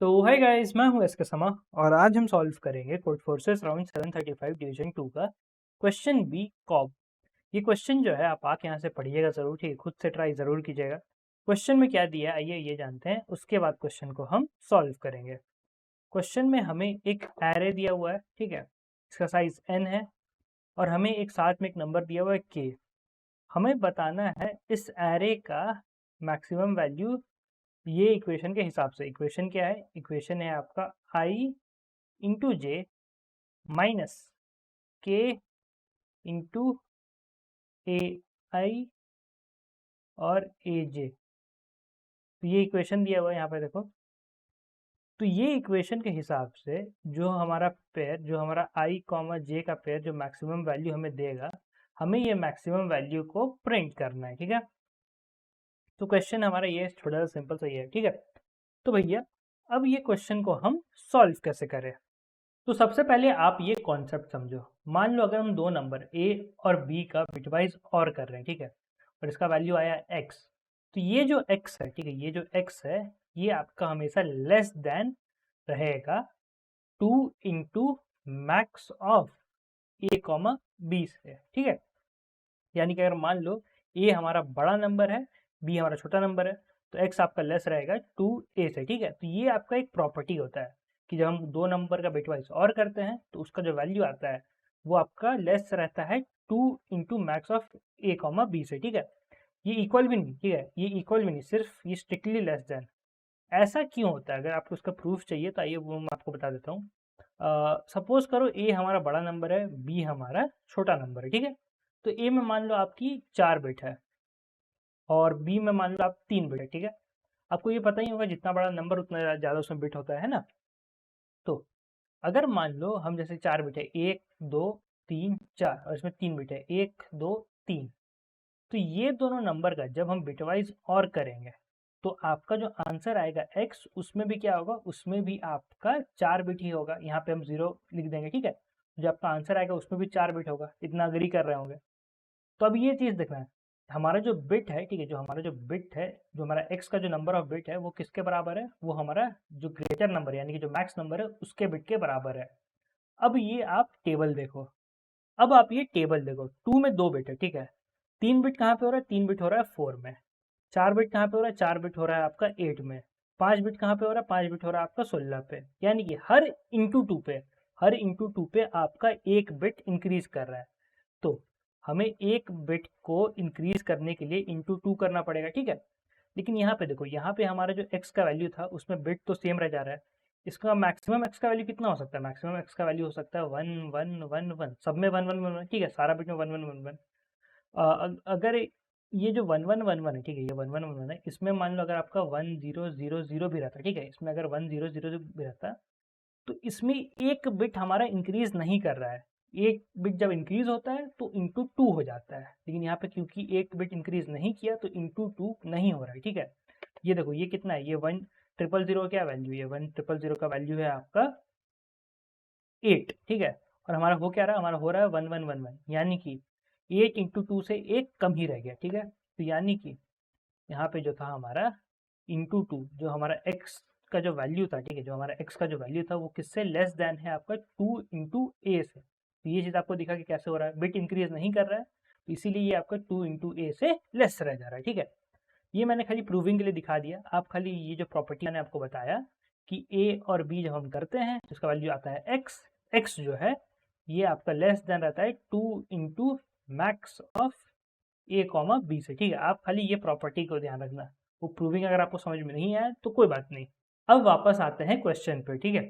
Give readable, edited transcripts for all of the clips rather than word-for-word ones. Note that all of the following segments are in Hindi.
तो हाय गाइस, मैं हूं एसके समा और आज हम सॉल्व करेंगे कोड फोर्सेस राउंड 735 डिवीजन 2 का क्वेश्चन बी कॉब। ये क्वेश्चन जो है आप आके यहाँ से पढ़िएगा ज़रूर, ठीक है, खुद से ट्राई ज़रूर कीजिएगा। क्वेश्चन में क्या दिया है आइए ये जानते हैं, उसके बाद क्वेश्चन को हम सॉल्व करेंगे। क्वेश्चन में हमें एक एरे दिया हुआ है, ठीक है, इसका साइज n है और हमें एक साथ में एक नंबर दिया हुआ है k। हमें बताना है इस एरे का मैक्सिमम वैल्यू ये इक्वेशन के हिसाब से। इक्वेशन क्या है? इक्वेशन है आपका i इंटू जे माइनस के इंटू ए आई और ए जे। तो ये इक्वेशन दिया हुआ है यहाँ पे देखो। तो ये इक्वेशन के हिसाब से जो हमारा पेयर, जो हमारा i कॉमा जे का पेयर जो मैक्सिमम वैल्यू हमें देगा, हमें ये मैक्सिमम वैल्यू को प्रिंट करना है, ठीक है। तो क्वेश्चन हमारा ये थोड़ा सा सिंपल सा ही है, ठीक है। तो भैया अब ये क्वेश्चन को हम सॉल्व कैसे करें? तो सबसे पहले आप ये कॉन्सेप्ट समझो। मान लो अगर हम दो नंबर a और b का बिटवाइज और कर रहे हैं, ठीक है, और इसका वैल्यू आया x। तो ये जो x है, ठीक है, ये जो x है ये आपका हमेशा लेस देन रहेगा 2 into max of a comma b से, ठीक है। यानी कि अगर मान लो a हमारा बड़ा नंबर है, b हमारा छोटा नंबर है, तो x आपका लेस रहेगा 2a से, ठीक है। तो ये आपका एक प्रॉपर्टी होता है कि जब हम दो नंबर का बिटवाइज और करते हैं तो उसका जो वैल्यू आता है वो आपका लेस रहता है 2 into max of a comma B से, ठीक है। ये इक्वल भी नहीं, ठीक है, ये इक्वल भी नहीं, सिर्फ ये स्ट्रिक्टली लेस देन। ऐसा क्यों होता है? अगर आपको उसका प्रूफ चाहिए तो आइए वो मैं आपको बता देता हूँ। सपोज करो a हमारा बड़ा नंबर है, b हमारा छोटा नंबर है, ठीक है। तो a में मान लो आपकी 4 बिट है और b में मान लो आप 3 बिट है, ठीक है। आपको ये पता ही होगा जितना बड़ा नंबर उतना ज़्यादा उसमें बिट होता है ना। तो अगर मान लो हम जैसे 4 बिट है, 1 2 3 4, और इसमें 3 बिट है, 1 2 3। तो ये दोनों नंबर का जब हम बिटवाइज और करेंगे तो आपका जो आंसर आएगा x, उसमें भी क्या होगा? उसमें भी आपका 4 बिट ही होगा। यहाँ पे हम 0 लिख देंगे, ठीक है। जो आपका आंसर आएगा उसमें भी 4 बिट होगा। इतना अग्री कर रहे होंगे। तो अब ये चीज़ देखना है, हमारा जो बिट है, ठीक है, जो हमारा जो बिट है, जो हमारा x का जो नंबर ऑफ बिट है वो किसके बराबर है? वो हमारा जो ग्रेटर नंबर यानी कि जो मैक्स नंबर है उसके बिट के बराबर है। अब ये आप टेबल देखो, अब आप ये टेबल देखो, 2 में 2 बिट है, ठीक है। 3 बिट कहाँ पे हो रहा है? 3 बिट हो रहा है 4 में। 4 बिट कहाँ पे हो रहा है? 4 बिट हो रहा है आपका 8 में। 5 बिट कहाँ पे हो रहा है? 5 बिट हो रहा है आपका 16 पे। यानी कि हर इंटू टू पे, हर इंटू टू पे आपका एक बिट इंक्रीज कर रहा है। तो हमें एक बिट को इंक्रीज करने के लिए इंटू टू करना पड़ेगा, ठीक है। लेकिन यहाँ पे देखो, यहाँ पे हमारा जो x का वैल्यू था उसमें बिट तो सेम रह जा रहा है। इसका मैक्सिमम x का वैल्यू कितना हो सकता है? मैक्सिमम x का वैल्यू हो सकता है 1 1 1 1, सब में 1 1 1 1, ठीक है, सारा बिट में 1 1 1 1। अगर ये जो 1 1 1 1 है, ठीक है, ये 1 1 1 1 है, इसमें मान लो अगर आपका 1 0 0 0 भी रहता, ठीक है, इसमें अगर 1 0 0 भी रहता तो इसमें एक बिट हमारा इंक्रीज नहीं कर रहा है। एक बिट जब इंक्रीज होता है तो इंटू टू हो जाता है, लेकिन यहाँ पे क्योंकि एक बिट इंक्रीज नहीं किया तो इंटू टू नहीं हो रहा है, ठीक है। ये देखो ये कितना है? ये 1 0 0 क्या वैल्यू है? 1 0 0 का वैल्यू है आपका 8, ठीक है। और हमारा हो क्या रहा है? हमारा हो रहा है 1 1 1 1, यानी कि 8 इंटू टू से एक कम ही रह गया, ठीक है। तो यानी कि यहाँ पे जो था हमारा इंटू टू, जो हमारा एक्स का जो वैल्यू था, ठीक है, जो हमारा एक्स का जो वैल्यू था वो किससे लेस देन है? आपका 2 इंटू ए से। तो ये चीज़ आपको दिखा कि कैसे हो रहा है, बिट इंक्रीज नहीं कर रहा है, तो इसीलिए ये आपका 2 इंटू ए से लेस रह जा रहा है, ठीक है। ये मैंने खाली प्रूविंग के लिए दिखा दिया। आप खाली ये जो प्रॉपर्टी मैंने आपको बताया कि ए और बी जब हम करते हैं तो इसका वैल्यू आता है एक्स। एक्स जो है ये आपका लेस देन रहता है 2 into max of A comma B से, ठीक है। आप खाली ये प्रॉपर्टी को ध्यान रखना। वो प्रूविंग अगर आपको समझ में नहीं आया तो कोई बात नहीं। अब वापस आते हैं क्वेश्चन पे, ठीक है।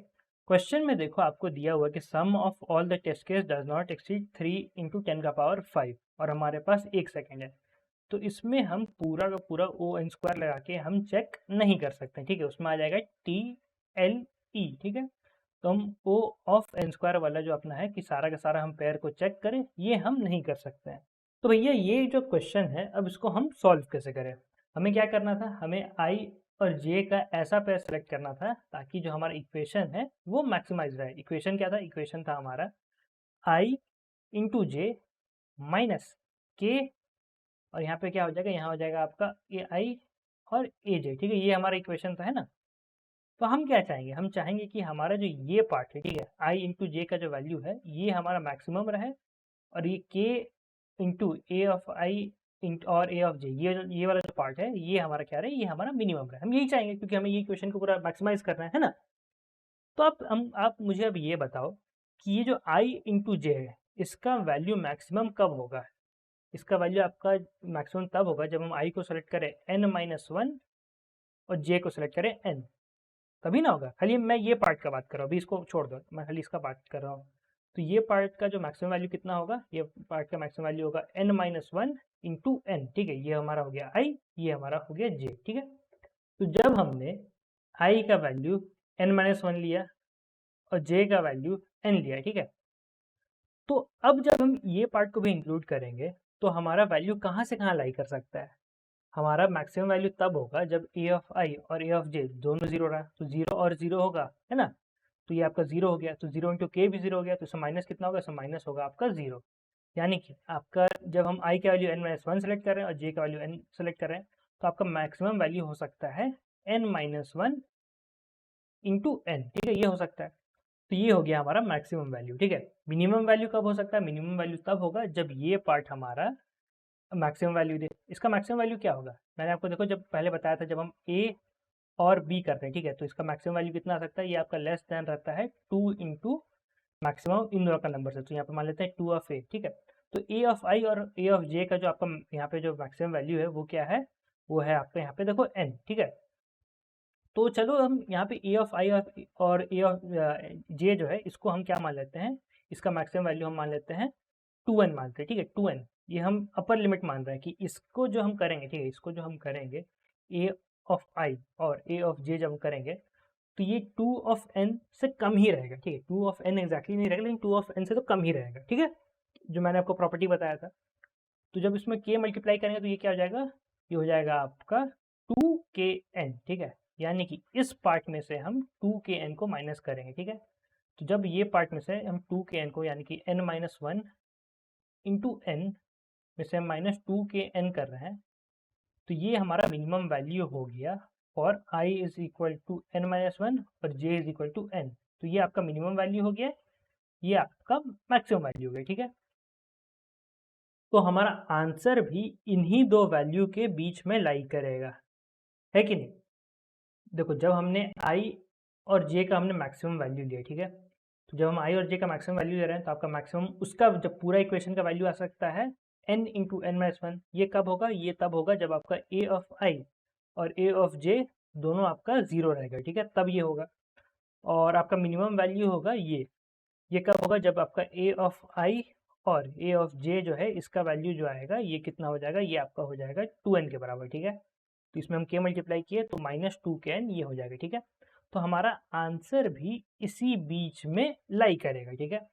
क्वेश्चन में देखो आपको दिया हुआ कि sum of all the test case does not exceed 3 into 10⁵ और हमारे पास 1 सेकेंड है। तो इसमें हम पूरा का पूरा ओ एन स्क्वायर लगा के हम चेक नहीं कर सकते, ठीक है। उसमें आ जाएगा टी एल ई, ठीक है। तो हम ओ ऑफ एन स्क्वायर वाला जो अपना है कि सारा का सारा हम पेयर को चेक करें, ये हम नहीं कर सकते हैं। तो भैया ये जो क्वेश्चन है अब इसको हम सॉल्व कैसे करें? हमें क्या करना था? हमें आई और जे का ऐसा पेयर सेलेक्ट करना था ताकि जो हमारा इक्वेशन है वो मैक्सिमाइज रहे। इक्वेशन क्या था? इक्वेशन था हमारा आई इंटू जे माइनस के, और यहाँ पे क्या हो जाएगा? यहाँ हो जाएगा आपका ए आई और ए जे, ठीक है। ये हमारा इक्वेशन था, है ना। तो हम क्या चाहेंगे, हम चाहेंगे कि हमारा जो ये पार्ट है, ठीक है, आई इंटू जे का जो वैल्यू है ये हमारा मैक्सिमम रहे, और ये के इंटू ए ऑफ आई और ए ऑफ जे, ये वाला जो पार्ट है ये हमारा क्या रहे, ये हमारा मिनिमम रहे। हम यही चाहेंगे क्योंकि हमें ये इक्वेशन को पूरा मैक्सिमाइज करना है ना। तो आप मुझे अब ये बताओ कि ये जो आई इंटू जे है इसका वैल्यू मैक्सिमम कब होगा। इसका वैल्यू आपका मैक्सिमम तब होगा जब हम आई को सेलेक्ट करें n-1 और जे को सेलेक्ट करें n, तभी ना होगा। खाली मैं ये पार्ट का बात कर रहा हूँ, अभी इसको छोड़ दो, मैं खाली इसका बात कर रहा हूँ। तो ये पार्ट का जो मैक्सिमम वैल्यू कितना होगा, ये पार्ट का मैक्सिमम वैल्यू होगा n-1 इंटू एन, ठीक है, ये हमारा हो गया आई, ये हमारा हो गया जे, ठीक है। तो जब हमने आई का वैल्यू n-1 लिया और जे का वैल्यू n लिया, ठीक है, तो अब जब हम ये पार्ट को भी इंक्लूड करेंगे तो हमारा वैल्यू कहाँ से कहाँ लाई कर सकता है। हमारा मैक्सिमम वैल्यू तब होगा जब ए ऑफ आई और ए ऑफ जे दोनों जीरो रहा, तो जीरो और जीरो होगा, है ना। तो ये आपका जीरो हो गया, तो जीरो इंटू के भी जीरो हो गया, तो इसमें माइनस कितना होगा, इसमें माइनस होगा आपका जीरो। यानी कि आपका जब हम आई का वैल्यू n-1 सेलेक्ट कर रहे हैं और जे का वैल्यू n सेलेक्ट कर रहे हैं तो आपका मैक्सिमम वैल्यू हो सकता है n-1 इंटू एन, ठीक है, ये हो सकता है। तो ये हो गया हमारा मैक्सिमम वैल्यू, ठीक है। मिनिमम वैल्यू कब हो सकता है, मिनिमम वैल्यू तब होगा जब ये पार्ट हमारा मैक्सिमम वैल्यू दे। इसका मैक्सिमम वैल्यू क्या होगा, मैंने आपको देखो जब पहले बताया था, जब हम ए और बी करते हैं, ठीक है, तो इसका मैक्सिमम वैल्यू कितना आ सकता है, ये आपका लेस देन रहता है 2 इंटू मैक्सिमम इन दोनों का नंबर से, तो यहाँ पे मान लेते हैं 2 ऑफ ए, ठीक है। तो ए ऑफ आई और ए ऑफ जे का जो आपका यहाँ पे जो मैक्सिमम वैल्यू है वो क्या है, वो है आपका यहाँ पे देखो एन, ठीक है। तो चलो हम यहाँ पे ए ऑफ आई और ए ऑफ जे जो है इसको हम क्या मान लेते हैं, इसका मैक्सिमम वैल्यू हम मान लेते हैं 2n मानते हैं, ठीक है, 2n, ये हम अपर लिमिट मान रहे हैं कि इसको जो हम करेंगे, ठीक है, इसको जो हम करेंगे ए ऑफ आई और ए ऑफ जे जब हम करेंगे तो ये 2 ऑफ n से कम ही रहेगा, ठीक है, 2 ऑफ n एग्जैक्टली नहीं रहेगा लेकिन 2 ऑफ n से तो कम ही रहेगा, ठीक है, जो मैंने आपको प्रॉपर्टी बताया था। तो जब इसमें k मल्टीप्लाई करेंगे तो ये क्या हो जाएगा, ये हो जाएगा आपका 2kn, ठीक है। यानी कि इस पार्ट में से हम 2kn को माइनस करेंगे, ठीक है। तो जब ये पार्ट में से हम 2kn को यानी कि n-1 इंटू एन में से हम -2kn कर रहे हैं, तो ये हमारा मिनिमम वैल्यू हो गया for i is equal to n-1 और j is equal to n। तो ये आपका मिनिमम वैल्यू हो गया, ये आपका मैक्सिमम वैल्यू हो गया, ठीक है। तो हमारा आंसर भी इन्हीं दो वैल्यू के बीच में लाई करेगा, है कि नहीं। देखो जब हमने i और j का हमने मैक्सिमम वैल्यू लिया, ठीक है, तो जब हम i और j का मैक्सिमम वैल्यू ले रहे हैं तो आपका मैक्सिमम उसका जब पूरा इक्वेशन का वैल्यू आ सकता है n इंटू n-1। ये कब होगा, ये तब होगा जब आपका a ऑफ i और a ऑफ j दोनों आपका जीरो रहेगा, ठीक है, तब ये होगा। और आपका मिनिमम वैल्यू होगा ये कब होगा, जब आपका a ऑफ i और a ऑफ j जो है इसका वैल्यू जो आएगा ये कितना हो जाएगा, ये आपका हो जाएगा 2n के बराबर, ठीक है। तो इसमें हम k मल्टीप्लाई किए तो -2kn ये हो जाएगा, ठीक है। तो हमारा आंसर भी इसी बीच में लाई करेगा, ठीक है।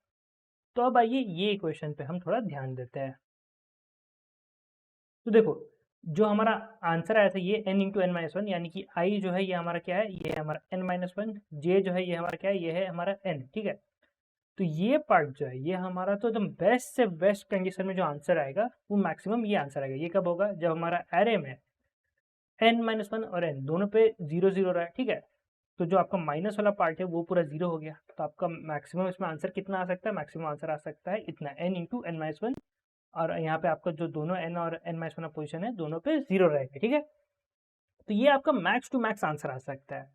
तो अब आइए ये इक्वेशन पे हम थोड़ा ध्यान देते हैं। तो देखो जो हमारा आंसर आया था ये n इंटू n-1, यानी कि i जो है ये हमारा क्या है, ये है हमारा n-1, j जो है ये हमारा क्या है, ये है हमारा n, ठीक है। तो ये पार्ट जो है ये हमारा तो एकदम बेस्ट से बेस्ट कंडीशन में जो आंसर आएगा वो मैक्सिमम ये आंसर आएगा। ये कब होगा, जब हमारा एरे में n-1 और n दोनों पे 0 0 रहा है, ठीक है। तो जो आपका माइनस वाला पार्ट है वो पूरा 0 हो गया, तो आपका मैक्सिमम इसमें आंसर कितना आ सकता है, मैक्सिमम आंसर आ सकता है इतना n इंटू n-1, और यहाँ पे आपका जो दोनों n और n-1 पोजिशन है दोनों पे 0 रहेगा, ठीक है। तो ये आपका मैक्स टू मैक्स आंसर आ सकता है।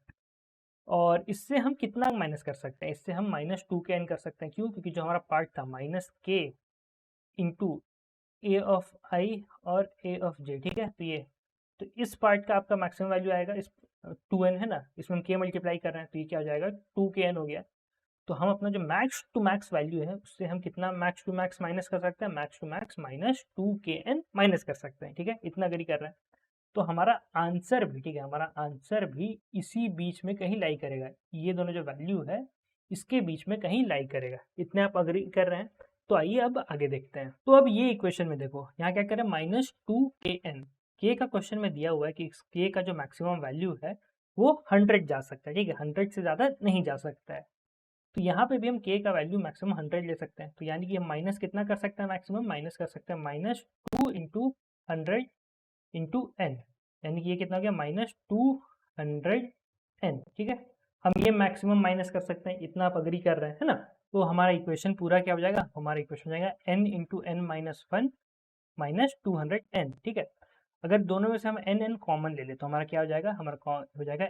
और इससे हम कितना माइनस कर सकते हैं, इससे हम -2kn कर सकते हैं। क्यों, क्योंकि जो हमारा पार्ट था -k इंटू ए ऑफ आई और ए ऑफ जे, ठीक है, तो ये तो इस पार्ट का आपका मैक्सिमम वैल्यू आएगा, इस 2n है ना, इसमें हम k मल्टीप्लाई कर रहे हैं तो ये क्या हो जाएगा 2kn हो गया। तो हम अपना जो मैक्स टू मैक्स वैल्यू है उससे हम कितना मैक्स टू मैक्स माइनस कर सकते हैं, max to max -2kn minus कर सकते हैं, ठीक है, इतना अगर ही कर रहे हैं। तो हमारा आंसर भी, ठीक है, हमारा आंसर भी इसी बीच में कहीं लाई करेगा, ये दोनों जो वैल्यू है इसके बीच में कहीं लाई करेगा, इतने आप अग्री कर रहे हैं। तो आइए अब आगे देखते हैं। तो अब ये इक्वेशन में देखो यहाँ क्या करें, -2kn, के का क्वेश्चन में दिया हुआ है कि के का जो मैक्सिमम वैल्यू है वो 100 जा सकता है, ठीक है, 100 से ज़्यादा नहीं जा सकता है। तो यहाँ पे भी हम के का वैल्यू मैक्सिमम 100 ले सकते हैं, तो यानी कि हम माइनस कितना कर सकते हैं, मैक्सिमम माइनस कर सकते हैं -2 इंटू 100 इंटू एन, यानी कि ये कितना हो गया -200n, ठीक है। हम ये मैक्सिमम माइनस कर सकते हैं, इतना आप अग्री कर रहे हैं, है ना। तो हमारा इक्वेशन पूरा क्या हो जाएगा, हमारा इक्वेशन हो जाएगा n into N minus one minus 200n, ठीक है। अगर दोनों में से हम n कॉमन ले ले तो हमारा क्या हो जाएगा, हमारा हो जाएगा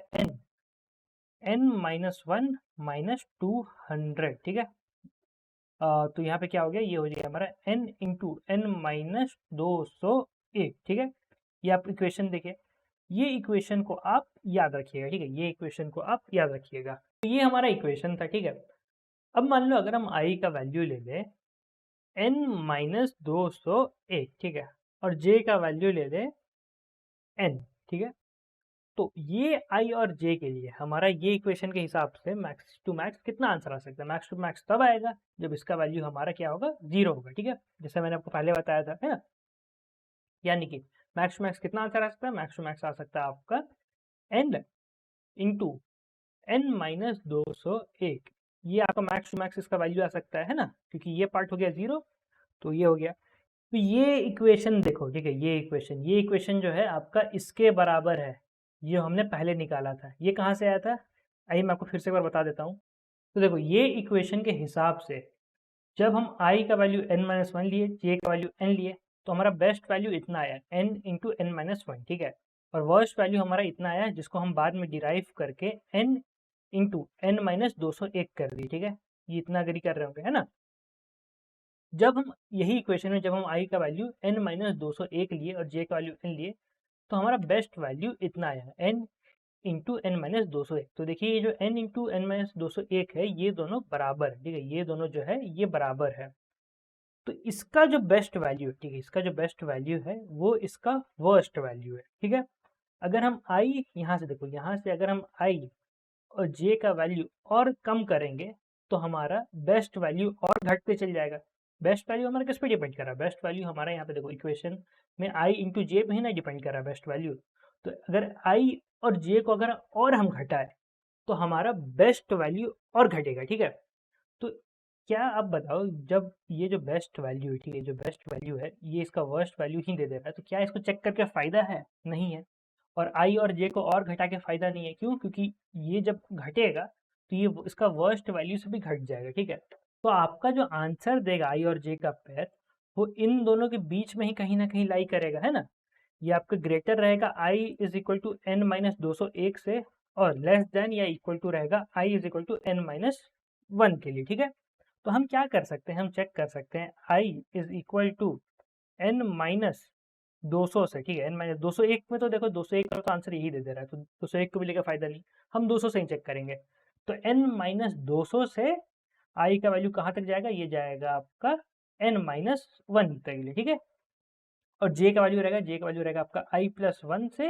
n माइनस वन माइनस 200, ठीक है। तो यहाँ पे क्या हो गया, ये हो जाएगा हमारा n इंटू एन माइनस 201, ठीक है। ये आप इक्वेशन देखिए, ये इक्वेशन को आप याद रखिएगा, ठीक है, ये इक्वेशन को आप याद रखिएगा। तो ये हमारा इक्वेशन था, ठीक है। अब मान लो अगर हम i का वैल्यू ले लें n माइनस 201, ठीक है, और j का वैल्यू ले लें n, ठीक है। तो ये i और j के लिए हमारा ये इक्वेशन के हिसाब से मैक्स टू मैक्स कितना आंसर आ सकता है, मैक्स टू मैक्स तब आएगा जब इसका वैल्यू हमारा क्या होगा, 0 होगा, ठीक है, जैसे मैंने आपको पहले बताया था, है ना। यानी कि मैक्स टू मैक्स कितना आंसर आ सकता है, मैक्स टू मैक्स आ सकता है आपका n इंटू एन माइनस 201, ये आपका मैक्स टू मैक्स इसका वैल्यू आ सकता है ना, क्योंकि ये पार्ट हो गया 0, तो ये हो गया। तो ये इक्वेशन देखो, ठीक है, ये इक्वेशन जो है आपका इसके बराबर है, ये हमने पहले निकाला था। ये कहाँ से आया था, आइए मैं आपको फिर से एक बार बता देता हूँ। तो देखो ये इक्वेशन के हिसाब से जब हम i का वैल्यू n माइनस वन लिए, j का वैल्यू n लिए, तो हमारा बेस्ट वैल्यू इतना आया n into N minus one, ठीक है। और वर्स्ट वैल्यू हमारा इतना आया जिसको हम बाद में डिराइव करके n इंटू एन माइनस 201 कर दिए, ठीक है। ये इतना अग्री कर रहे होंगे, है ना। जब हम यही इक्वेशन में जब हम i का वैल्यू n माइनस 201 लिए और j का वैल्यू n लिए, तो हमारा बेस्ट वैल्यू इतना आया n इंटू एन माइनस 201। तो देखिए ये जो n इंटू एन माइनस 201 है, ये दोनों बराबर है, ठीक है, ये दोनों जो है ये बराबर है। तो इसका जो बेस्ट वैल्यू है, ठीक है, इसका जो बेस्ट वैल्यू है वो इसका वर्स्ट वैल्यू है, ठीक है। अगर हम i यहाँ से देखो, यहाँ से अगर हम i और j का वैल्यू और कम करेंगे तो हमारा बेस्ट वैल्यू और घटते चल जाएगा। बेस्ट वैल्यू हमारा किस पे डिपेंड कर रहा है, बेस्ट वैल्यू हमारा यहाँ पे देखो इक्वेशन में i इंटू जे पे ही ना डिपेंड कर रहा है बेस्ट वैल्यू। तो अगर i और j को अगर और हम घटाए तो हमारा बेस्ट वैल्यू और घटेगा, ठीक है। तो क्या आप बताओ, जब ये जो बेस्ट वैल्यू है, ठीक है, जो बेस्ट वैल्यू है ये इसका वर्स्ट वैल्यू ही दे दे रहा है, तो क्या इसको चेक करके फायदा है, नहीं है। और i और j को और घटा के फायदा नहीं है, क्यों, क्योंकि ये जब घटेगा तो ये इसका वर्स्ट वैल्यू से भी घट जाएगा, ठीक है। तो आपका जो आंसर देगा i और j का पेयर, वो इन दोनों के बीच में ही कहीं ना कहीं लाई करेगा, है ना। ये आपका ग्रेटर रहेगा i is equal to N minus 201 से, और लेस देन या इक्वल टू रहेगा i is equal to N minus one के लिए, ठीक है। तो हम क्या कर सकते हैं, हम चेक कर सकते हैं i is equal to N minus 200 से, ठीक है, एन माइनस 201 में तो देखो 201 का तो आंसर यही दे दे रहा है, तो 201 को भी लेकर फायदा नहीं, हम 200 से ही चेक करेंगे। तो एन माइनस 200 से आई का वैल्यू कहाँ तक जाएगा, ये जाएगा आपका एन माइनस वन तक लिए, ठीक है। और जे का वैल्यू रहेगा, जे का वैल्यू रहेगा आपका आई प्लस वन से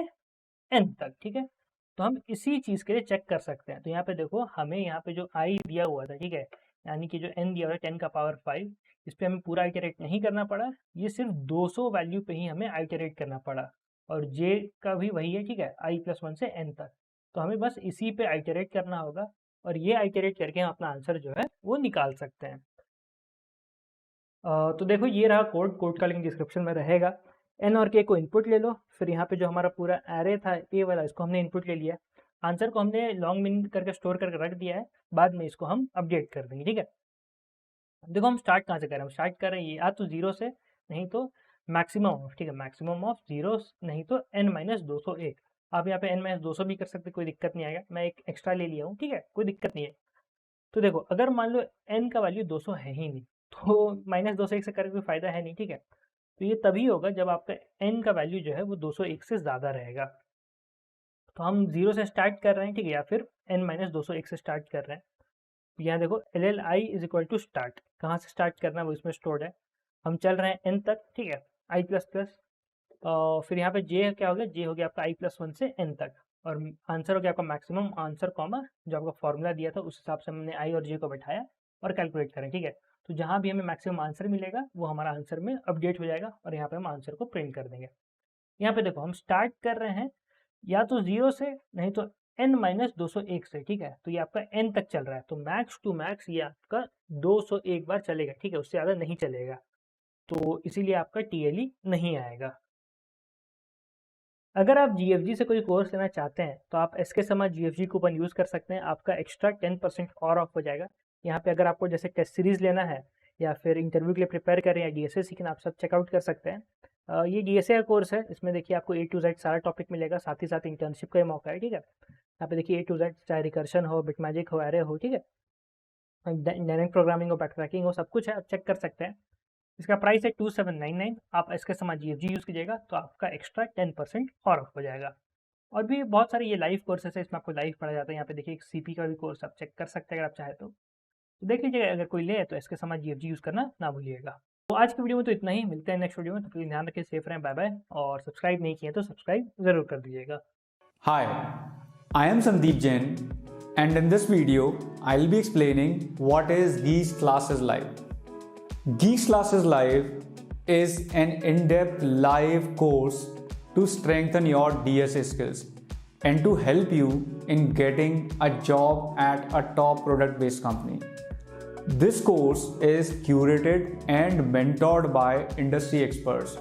एन तक, ठीक है। तो हम इसी चीज़ के लिए चेक कर सकते हैं। तो यहाँ पे देखो हमें यहाँ पे जो आई दिया हुआ था, ठीक है, यानी कि जो एन दिया हुआ है 10 का पावर 5, इस पर हमें पूरा आइटरेट नहीं करना पड़ा, ये सिर्फ 200 वैल्यू पे ही हमें आइटरेट करना पड़ा। और जे का भी वही है, ठीक है, आई प्लस वन से एन तक। तो हमें बस इसी पे आइटरेट करना होगा, और ये आइटरेट करके हम अपना आंसर जो है वो निकाल सकते हैं। तो देखो ये रहा कोड, कोड का लिंक डिस्क्रिप्शन में रहेगा। एन और के को इनपुट ले लो, फिर यहाँ पे जो हमारा पूरा एरे था ए वाला, इसको हमने इनपुट ले लिया। आंसर को हमने लॉन्ग मिन करके स्टोर करके रख दिया है, बाद में इसको हम अपडेट कर देंगे, ठीक है। देखो हम स्टार्ट कहाँ से कर रहे हैं, हम स्टार्ट कर रहे हैं या तो 0 से, नहीं तो मैक्सिमम ऑफ, ठीक है, मैक्सिमम ऑफ 0, नहीं तो एन माइनस 201। आप यहाँ पे एन माइनस 200 भी कर सकते, कोई दिक्कत नहीं आएगा, मैं एक एक्स्ट्रा ले लिया हूँ, ठीक है, कोई दिक्कत नहीं है। तो देखो अगर मान लो एन का वैल्यू 200 है ही नहीं, तो माइनस 201 से करके कोई फायदा है नहीं, ठीक है। तो ये तभी होगा जब आपका एन का वैल्यू जो है वो 201 से ज़्यादा रहेगा। तो हम 0 से स्टार्ट कर रहे हैं, ठीक है, या फिर एन माइनस 201 से स्टार्ट कर रहे हैं। तो यहाँ देखो L L I is equal to start, कहाँ से स्टार्ट करना है वो इसमें स्टोर्ड है। हम चल रहे हैं एन तक, ठीक है, आई प्लस प्लस, फिर यहाँ पे जे क्या हो गया, जे हो गया आपका आई प्लस वन से एन तक, और आंसर हो गया आपका मैक्सिमम आंसर कॉमा जो आपका फॉर्मूला दिया था उस हिसाब से हमने आई और जे को बैठाया और कैलकुलेट करें, ठीक है। तो जहाँ भी हमें मैक्सिमम आंसर मिलेगा वो हमारा आंसर में अपडेट हो जाएगा, और यहाँ पे हम आंसर को प्रिंट कर देंगे। यहाँ पे देखो हम स्टार्ट कर रहे हैं या तो 0 से, नहीं तो एन माइनस 201 से, ठीक है। तो ये आपका एन तक चल रहा है, तो मैक्स टू मैक्स ये आपका 201 बार चलेगा, ठीक है, उससे ज़्यादा नहीं चलेगा। तो इसीलिए आपका टीएलई नहीं आएगा। अगर आप GFG से कोई कोर्स लेना चाहते हैं तो आप SK Sama GFG coupon use कर सकते हैं, आपका एक्स्ट्रा 10% और ऑफ हो जाएगा। यहाँ पे अगर आपको जैसे टेस्ट सीरीज़ लेना है या फिर इंटरव्यू के लिए प्रिपेयर कर रहे हैं या DSA सीखना, आप सब चेकआउट कर सकते हैं। ये DSA का कोर्स है, इसमें देखिए आपको A to Z सारा टॉपिक मिलेगा, साथ ही साथ इंटर्नशिप का भी मौका है, ठीक है। यहाँ पे देखिए A to Z, चाहे रिकर्शन हो, बिटमैजिक हो, एरे हो, ठीक है, डायनेमिक प्रोग्रामिंग हो, बैकट्रैकिंग हो, सब कुछ है, आप चेक कर सकते हैं। इसका प्राइस है 2799। आप SK Sama GFG यूज़ कीजिएगा तो आपका एक्स्ट्रा 10% और ऑफ हो जाएगा। और भी बहुत सारे ये लाइव कोर्सेस है, इसमें आपको लाइव पढ़ा जाता है। यहाँ पे देखिए एक CP का भी कोर्स आप चेक कर सकते हैं अगर आप चाहें तो देख लीजिएगा। अगर कोई ले तो SK Sama GFG यूज़ करना ना भूलिएगा। तो आज की वीडियो में तो इतना ही, मिलते हैं नेक्स्ट वीडियो में। तो ध्यान रखिए, सेफ रहें, बाय बाय। और सब्सक्राइब नहीं किए तो सब्सक्राइब ज़रूर कर दीजिएगा। Hi, I am Sandeep Jain, and in this video, I'll be explaining what is Geeks Classes Live. Geeks Classes Live is an in-depth live course to strengthen your DSA skills and to help you in getting a job at a top product-based company. This course is curated and mentored by industry experts,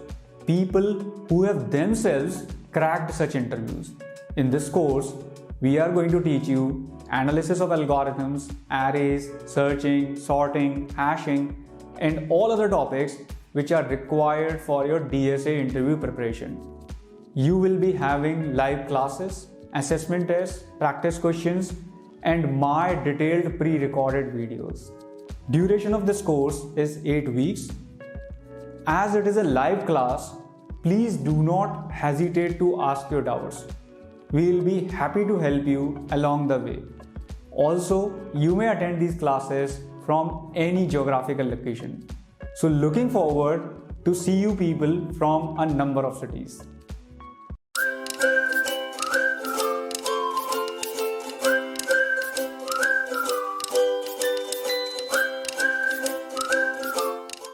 people who have themselves cracked such interviews. In this course, we are going to teach you analysis of algorithms, arrays, searching, sorting, hashing, and all other topics which are required for your DSA interview preparation. You will be having live classes, assessment tests, practice questions, and my detailed pre-recorded videos. Duration of this course is 8 weeks. As it is a live class, please do not hesitate to ask your doubts. We will be happy to help you along the way. Also, you may attend these classes from any geographical location. So looking forward to see you people from a number of cities.